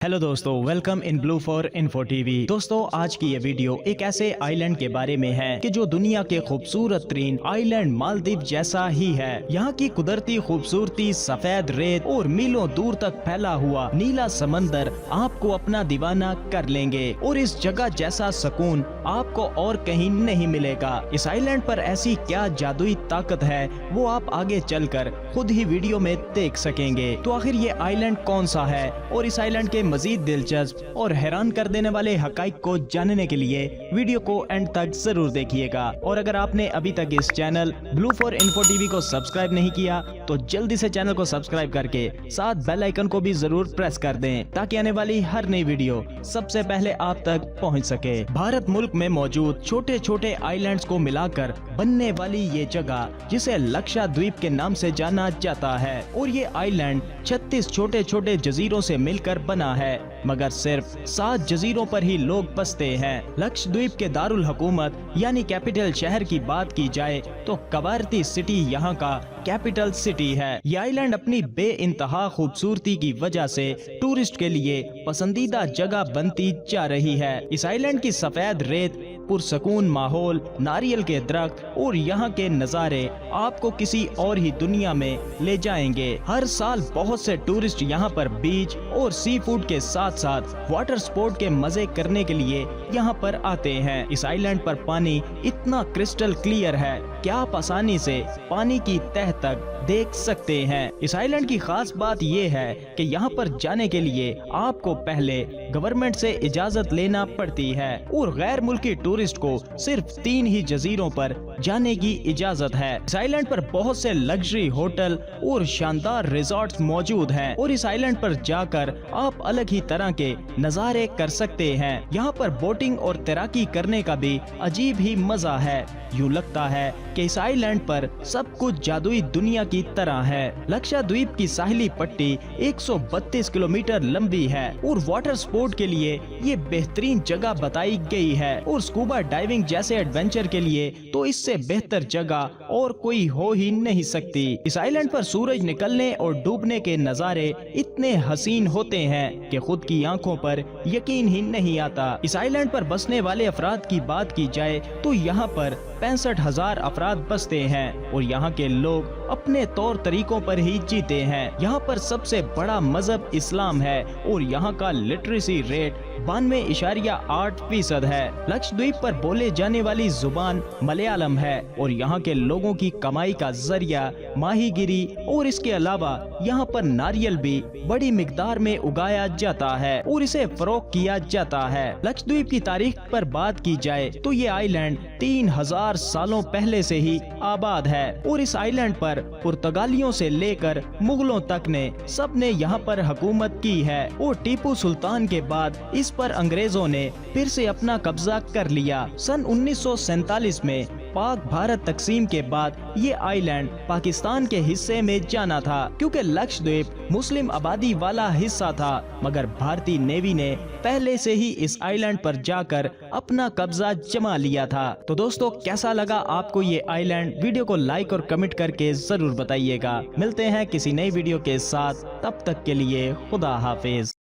Hello दोस्तों, welcome in blue for info TV. दोस्तों, आज की ये वीडियो एक ऐसे आइलैंड के बारे में है कि जो दुनिया के खूबसूरत तरीन आइलैंड मालदीव जैसा ही है। यहाँ की कुदरती खूबसूरती, सफेद रेत और मीलों दूर तक फैला हुआ नीला समंदर आपको अपना दीवाना कर लेंगे और इस जगह जैसा सुकून आपको और कहीं नहीं मिलेगा। इस आइलैंड पर ऐसी क्या जादुई ताकत है वो आप आगे चलकर खुद ही वीडियो में देख सकेंगे। तो आखिर ये आइलैंड कौन सा है और इस आइलैंड के मजीद दिलचस्प और हैरान कर देने वाले हकाइक को जानने के लिए वीडियो को एंड तक जरूर देखिएगा। और अगर आपने अभी तक इस channel blue for info TV को सब्सक्राइब नहीं किया तो जल्दी से चैनल को सब्सक्राइब करके साथ बेल आइकन को भी जरूर प्रेस कर दें ताकि आने वाली हर नई वीडियो सबसे पहले आप तक पहुंच सके। भारत मुल्क में मौजूद छोटे छोटे आइलैंड्स को मिलाकर बनने वाली ये जगह जिसे लक्षद्वीप के नाम से जाना जाता है और ये आइलैंड 36 छोटे छोटे जजीरों से मिलकर बना है, मगर सिर्फ 7 जजीरों पर ही लोग बसते हैं। लक्षद्वीप के दारुल हुकूमत यानी कैपिटल शहर की बात की जाए तो कवारती सिटी यहाँ का कैपिटल सिटी है। ये आइलैंड अपनी बेइंतहा खूबसूरती की वजह से टूरिस्ट के लिए पसंदीदा जगह बनती जा रही है। इस आइलैंड की सफेद रेत, पुरसकून माहौल, नारियल के दरख्त और यहाँ के नज़ारे आपको किसी और ही दुनिया में ले जाएंगे। हर साल बहुत से टूरिस्ट यहाँ पर बीच और सी फूड के साथ साथ वाटर स्पोर्ट के मजे करने के लिए यहाँ पर आते हैं। इस आइलैंड पर पानी इतना क्रिस्टल क्लियर है कि आप आसानी से पानी की तह तक देख सकते हैं। इस आइलैंड की खास बात ये है कि यहाँ पर जाने के लिए आपको पहले गवर्नमेंट से इजाजत लेना पड़ती है और गैर मुल्की टूरिस्ट को सिर्फ 3 ही जजीरों पर जाने की इजाजत है। इस आइलैंड पर बहुत से लग्जरी होटल और शानदार रिजॉर्ट्स मौजूद हैं और इस आइलैंड पर जाकर आप अलग ही तरह के नज़ारे कर सकते हैं। यहाँ पर बोटिंग और तैराकी करने का भी अजीब ही मजा है। यूँ लगता है कि इस आइलैंड पर सब कुछ जादुई दुनिया की तरह है। लक्षद्वीप की साहिली पट्टी 132 किलोमीटर लंबी है और वाटर स्पोर्ट के लिए ये बेहतरीन जगह बताई गई है और स्कूबा डाइविंग जैसे एडवेंचर के लिए तो इससे बेहतर जगह और कोई हो ही नहीं सकती। इस आइलैंड पर सूरज निकलने और डूबने के नज़ारे इतने हसीन होते हैं कि खुद की आंखों पर यकीन ही नहीं आता। इस आइलैंड पर बसने वाले अफराद की बात की जाए तो यहाँ पर 65,000 अफराद बसते हैं और यहाँ के लोग अपने तौर तरीकों पर ही जीते हैं। यहाँ पर सबसे बड़ा मजहब इस्लाम है और यहाँ का लिटरेसी रेट 92.8% है। लक्षद्वीप पर बोले जाने वाली जुबान मलयालम है और यहाँ के लोगों की कमाई का जरिया माहीगिरी और इसके अलावा यहाँ पर नारियल भी बड़ी मिकदार में उगाया जाता है और इसे फरोख्त किया जाता है। लक्षद्वीप की तारीख पर बात की जाए तो ये आइलैंड 3000 सालों पहले से ही आबाद है और इस आइलैंड पर पुर्तगालियों से लेकर मुगलों तक ने सब ने यहाँ पर हुकूमत की है और टीपू सुल्तान के बाद इस पर अंग्रेजों ने फिर से अपना कब्जा कर लिया। सन 1947 में पाक भारत तकसीम के बाद ये आइलैंड पाकिस्तान के हिस्से में जाना था क्योंकि लक्षद्वीप मुस्लिम आबादी वाला हिस्सा था, मगर भारतीय नेवी ने पहले से ही इस आइलैंड पर जाकर अपना कब्जा जमा लिया था। तो दोस्तों, कैसा लगा आपको ये आइलैंड? वीडियो को लाइक और कमेंट करके जरूर बताइएगा। मिलते हैं किसी नई वीडियो के साथ, तब तक के लिए खुदा हाफिज।